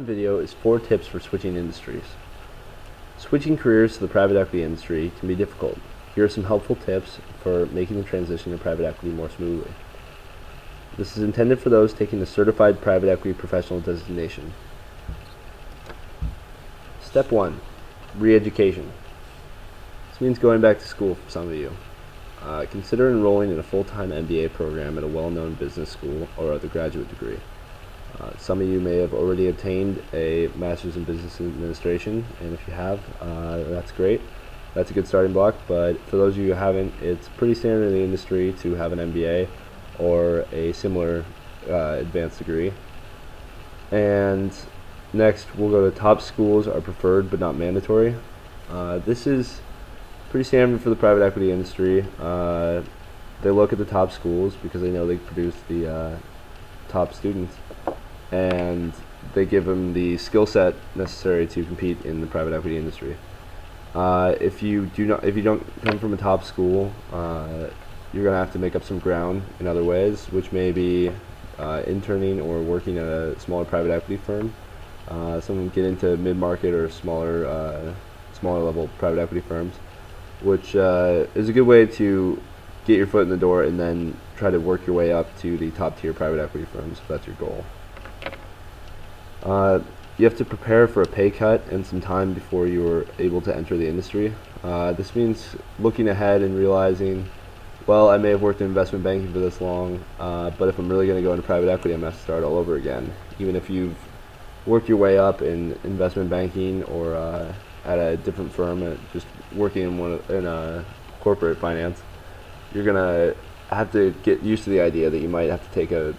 following video is 4 tips for switching industries. Switching careers to the private equity industry can be difficult. Here are some helpful tips for making the transition to private equity more smoothly. This is intended for those taking the Certified Private Equity Professional designation. Step 1. Re-education. This means going back to school for some of you. Consider enrolling in a full-time MBA program at a well-known business school or other graduate degree. Some of you may have already obtained a Master's in Business Administration, and if you have, that's great. That's a good starting block, but for those of you who haven't, it's pretty standard in the industry to have an MBA or a similar advanced degree. And next, we'll go to top schools are preferred but not mandatory. This is pretty standard for the private equity industry. They look at the top schools because they know they produce the top students, and they give them the skill set necessary to compete in the private equity industry. If you don't come from a top school, you're going to have to make up some ground in other ways, which may be interning or working at a smaller private equity firm. Some get into mid-market or smaller level private equity firms, which is a good way to get your foot in the door and then try to work your way up to the top tier private equity firms if that's your goal. You have to prepare for a pay cut and some time before you're able to enter the industry. This means looking ahead and realizing, well, I may have worked in investment banking for this long, but if I'm really going to go into private equity, I'm going to have to start all over again. Even if you've worked your way up in investment banking or at a different firm, just working in corporate finance, you're going to have to get used to the idea that you might have to take a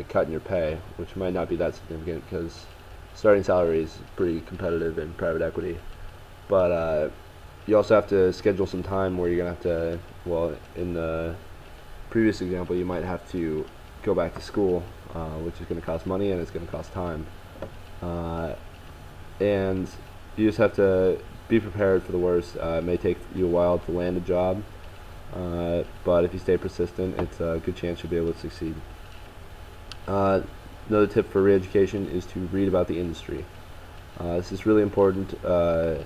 cut in your pay, which might not be that significant because starting salary is pretty competitive in private equity. But you also have to schedule some time where you're going to have to, well, in the previous example, you might have to go back to school, which is going to cost money and it's going to cost time. And you just have to be prepared for the worst. It may take you a while to land a job, but if you stay persistent, it's a good chance you'll be able to succeed. Another tip for re-education is to read about the industry. This is really important. The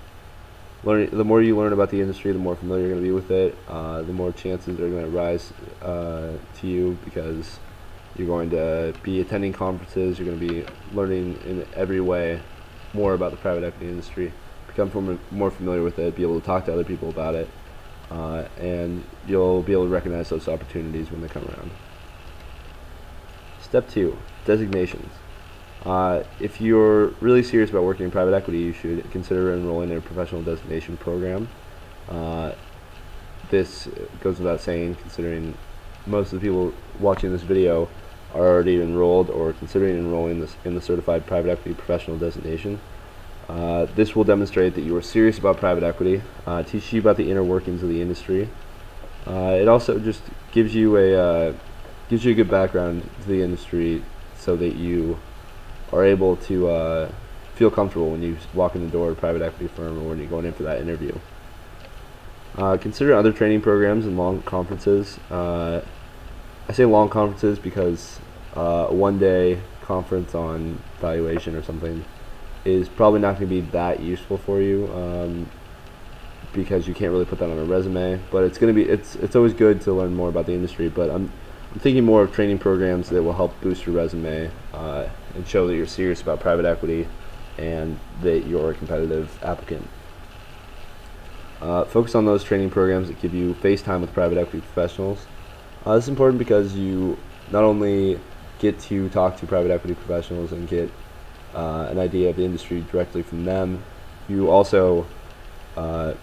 more you learn about the industry, the more familiar you're going to be with it, the more chances are going to rise to you because you're going to be attending conferences, you're going to be learning in every way more about the private equity industry, become more familiar with it, be able to talk to other people about it, and you'll be able to recognize those opportunities when they come around. Step 2, designations. If you're really serious about working in private equity, you should consider enrolling in a professional designation program. This goes without saying, considering most of the people watching this video are already enrolled or considering enrolling in the Certified Private Equity Professional designation. This will demonstrate that you are serious about private equity, teach you about the inner workings of the industry. It also just gives you a good background to the industry so that you are able to feel comfortable when you walk in the door of a private equity firm or when you're going in for that interview. Consider other training programs and long conferences. I say long conferences because a one-day conference on valuation or something is probably not going to be that useful for you because you can't really put that on a resume. But it's always good to learn more about the industry. But I'm thinking more of training programs that will help boost your resume and show that you're serious about private equity and that you're a competitive applicant. Focus on those training programs that give you face time with private equity professionals. This is important because you not only get to talk to private equity professionals and get an idea of the industry directly from them, you also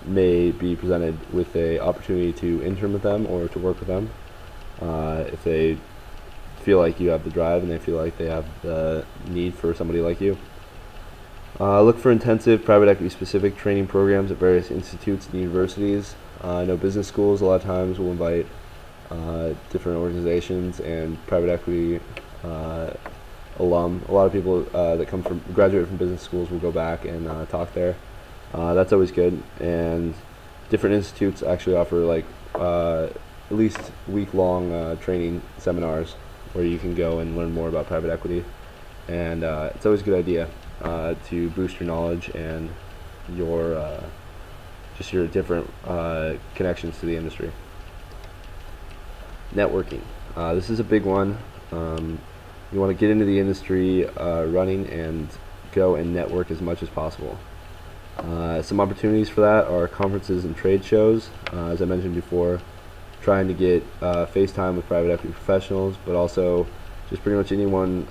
may be presented with an opportunity to intern with them or to work with them if they feel like you have the drive and they feel like they have the need for somebody like you. Look for intensive private equity specific training programs at various institutes and universities. I know business schools a lot of times will invite different organizations and private equity alum. A lot of people that graduate from business schools will go back and talk there. That's always good. And different institutes actually offer like at least week-long training seminars where you can go and learn more about private equity, and it's always a good idea. to boost your knowledge and your just your different connections to the industry. Networking. This is a big one. You want to get into the industry running and go and network as much as possible. Some opportunities for that are conferences and trade shows. As I mentioned before, trying to get face time with private equity professionals, but also just pretty much anyone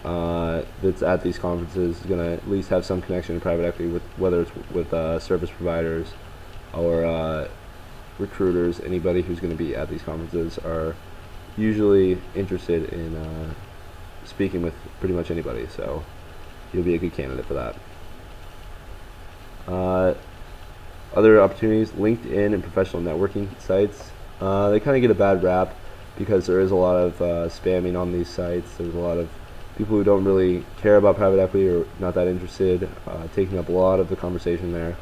that's at these conferences is going to at least have some connection to private equity, with whether it's with service providers or recruiters. Anybody who's going to be at these conferences are usually interested in speaking with pretty much anybody, so you'll be a good candidate for that. Other opportunities, LinkedIn and professional networking sites. They kind of get a bad rap because there is a lot of spamming on these sites. There's a lot of people who don't really care about private equity or not that interested, taking up a lot of the conversation there.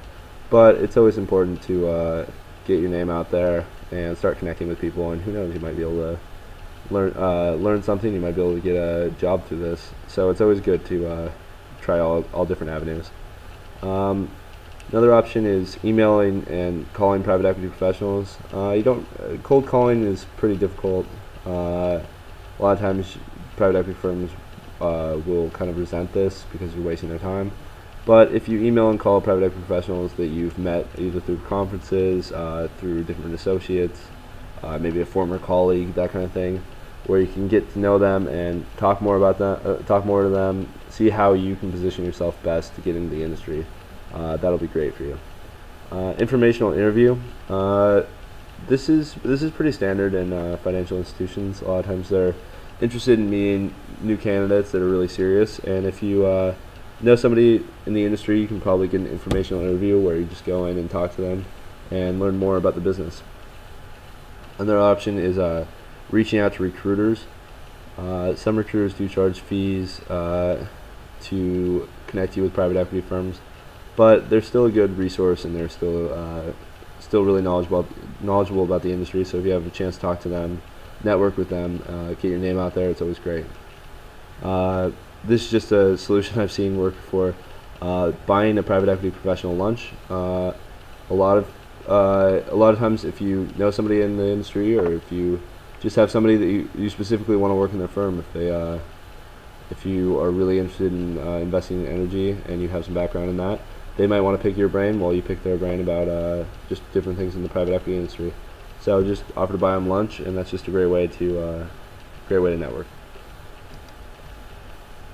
But it's always important to get your name out there and start connecting with people, and who knows, you might be able to learn something. You might be able to get a job through this. So it's always good to try all different avenues. Another option is emailing and calling private equity professionals. Cold calling is pretty difficult. A lot of times private equity firms will kind of resent this because you're wasting their time. But if you email and call private equity professionals that you've met either through conferences, through different associates, maybe a former colleague, that kind of thing, where you can get to know them and talk more to them, see how you can position yourself best to get into the industry. That'll be great for you. Informational interview. This is pretty standard in financial institutions. A lot of times they're interested in meeting new candidates that are really serious, and if you know somebody in the industry, you can probably get an informational interview where you just go in and talk to them and learn more about the business. Another option is reaching out to recruiters. Some recruiters do charge fees to connect you with private equity firms, but they're still a good resource, and they're still really knowledgeable about the industry. So if you have a chance to talk to them, network with them, get your name out there, it's always great. This is just a solution I've seen work for buying a private equity professional lunch. A lot of times, if you know somebody in the industry, or if you just have somebody that you specifically want to work in their firm, if you are really interested in investing in energy and you have some background in that, they might want to pick your brain while you pick their brain about just different things in the private equity industry. So just offer to buy them lunch, and that's just a great way to network.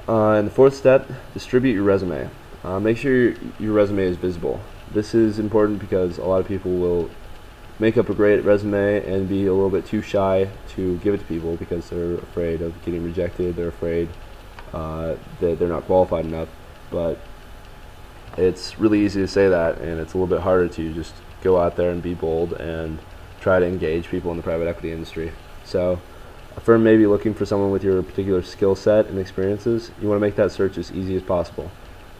And the fourth step, distribute your resume. Make sure your resume is visible. This is important because a lot of people will make up a great resume and be a little bit too shy to give it to people because they're afraid of getting rejected. They're afraid that they're not qualified enough. But it's really easy to say that, and it's a little bit harder to just go out there and be bold and try to engage people in the private equity industry. So a firm may be looking for someone with your particular skill set and experiences. You want to make that search as easy as possible.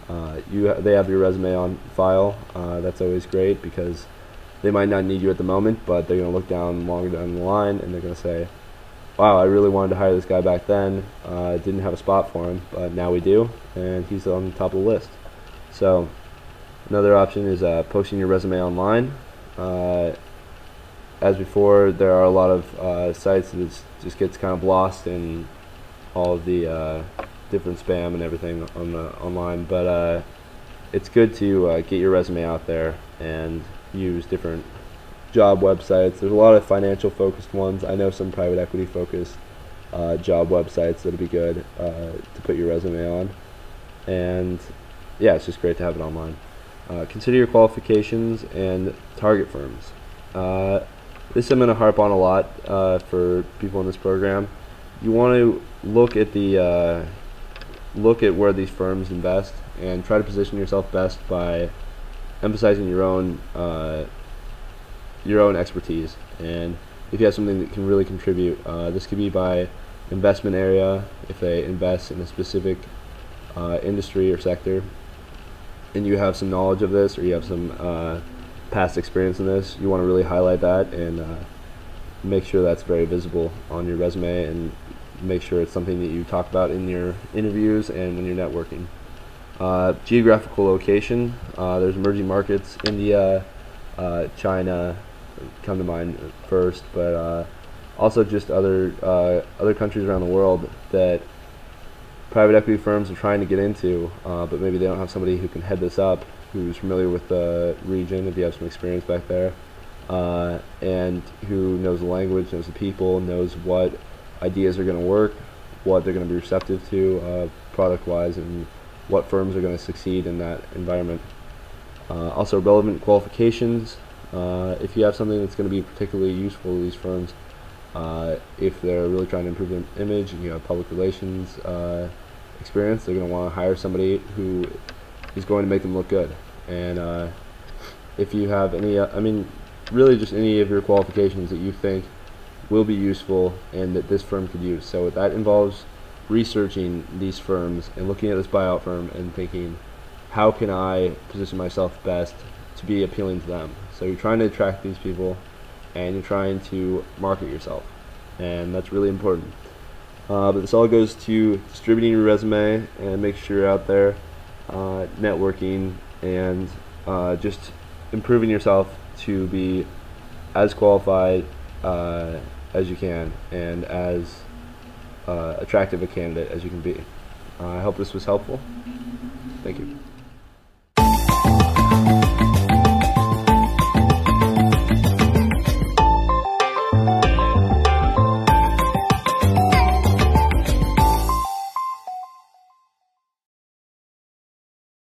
They have your resume on file. That's always great because they might not need you at the moment, but they're going to look longer down the line, and they're going to say, wow, I really wanted to hire this guy back then. Didn't have a spot for him, but now we do, and he's on the top of the list. So another option is posting your resume online. As before, there are a lot of sites that just gets kind of lost in all of the different spam and everything online, but it's good to get your resume out there and use different job websites. There's a lot of financial focused ones. I know some private equity focused job websites that'll be good to put your resume on, and yeah, it's just great to have it online. Consider your qualifications and target firms. This I'm going to harp on a lot for people in this program. You want to look at where these firms invest and try to position yourself best by emphasizing your own expertise. And if you have something that can really contribute, this could be by investment area. If they invest in a specific industry or sector, and you have some knowledge of this, or you have some past experience in this, you want to really highlight that and make sure that's very visible on your resume, and make sure it's something that you talk about in your interviews and when you're networking. Geographical location. There's emerging markets. India, China come to mind first, but also just other countries around the world that private equity firms are trying to get into, but maybe they don't have somebody who can head this up, who's familiar with the region, if you have some experience back there, and who knows the language, knows the people, knows what ideas are going to work, what they're going to be receptive to product-wise, and what firms are going to succeed in that environment. Also, relevant qualifications. If you have something that's going to be particularly useful to these firms, if they're really trying to improve their image and you have public relations experience, they're going to want to hire somebody who is going to make them look good. And if you have any, really just any of your qualifications that you think will be useful and that this firm could use. So that involves researching these firms and looking at this buyout firm and thinking, how can I position myself best to be appealing to them? So you're trying to attract these people and you're trying to market yourself, and that's really important. But this all goes to distributing your resume and make sure you're out there networking and just improving yourself to be as qualified as you can and as attractive a candidate as you can be. I hope this was helpful. Thank you.